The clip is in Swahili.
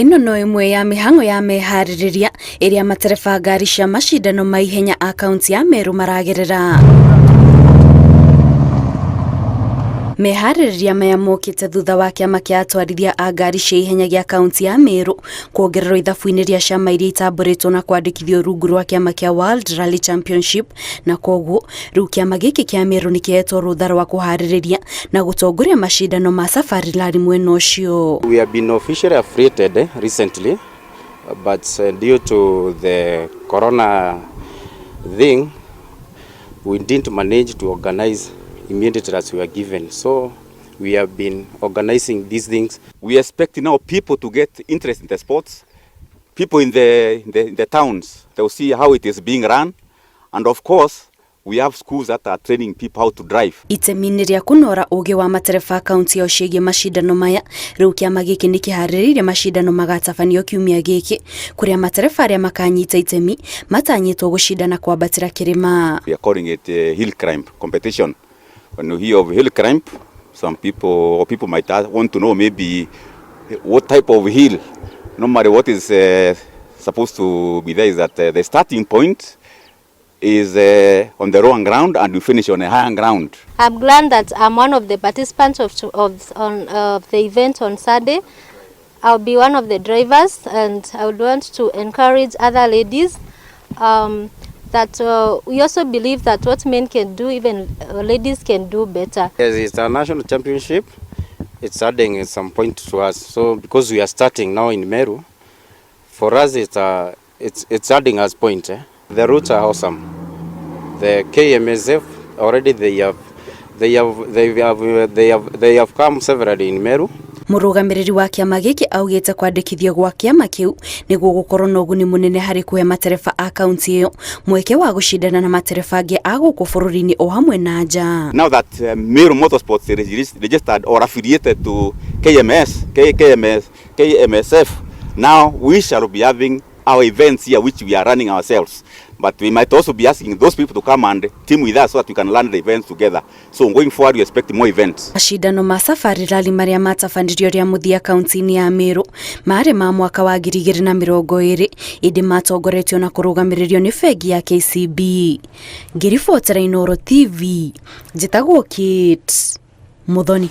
Ino no imwe ya mihango ya mehaririria iria matereba ngari cia macindano ma ihenya a kaunti ya Meru maragerera. Mehaririria maya mokite thutha wa kiama kia atwarithia a ngari cia ihenya gia kaunti ya Meru kuongererwo ithabu-ini ria ciama iria itamburitwo na kwandikithio rungu rwa kiama kia World Rally Championship, na koguo riu kiama giki kia Meru nikietwo rutha rwa kuhaririria na gutongoria macindano ma safari rally mwena ucio. We have been officially affiliated recently, but due to the corona thing, we didn't manage to organize immediately as we were given. So we have been organizing these things. We expect now people to get interest in the sports. People in the towns, they'll see how it is being run. And of course, we have schools that are training people how to drive. Itemi ria kunora ugi wa matereba kaunti ya ciĩgie macindano maya, riu kiama giki nikihariririe macindano magatabanio kiumia giki kuria matereba aria makanyita itemi matanyitwo gucindana kwambatira kirima. We are calling it a hill climb competition. When you hear of hill climb, some people might want to know maybe what type of hill. Normally what is supposed to be there is that the starting point is on the wrong ground and we finish on a higher ground. I'm glad that I'm one of the participants of the event on Saturday. I'll be one of the drivers, and I would want to encourage other ladies that we also believe that what men can do, even ladies can do better. Yes, it's a national championship. It's adding some point to us. So because we are starting now in Meru, for us it's adding us point. The routes are awesome. The KMSF already they have come severally in Meru. Murugamiriri wa kiama giki augite kwandikithio gwa kiama kiu niguo gukorwo na uguni munene hari kuhe matereba a kaunti iyo mweke wa gucindana na matereba angi a guku bururi-ini o hamwe na nja. Now that Meru Motorsports is registered or affiliated to KMSF, now we shall be having our events here which we are running ourselves. But we might also be asking those people to come and team with us so that we can run the events together. So going forward, we expect more events. Macindano ma safari rally maria matabandirio ria muthia kaunti-ini ya Meru mari ma mwaka wa 2020 indi matongoretio na kurugamirirwo ni bengi ya KCB. Ngiribotera Inooro TV, njitagwo Kate Muthoni.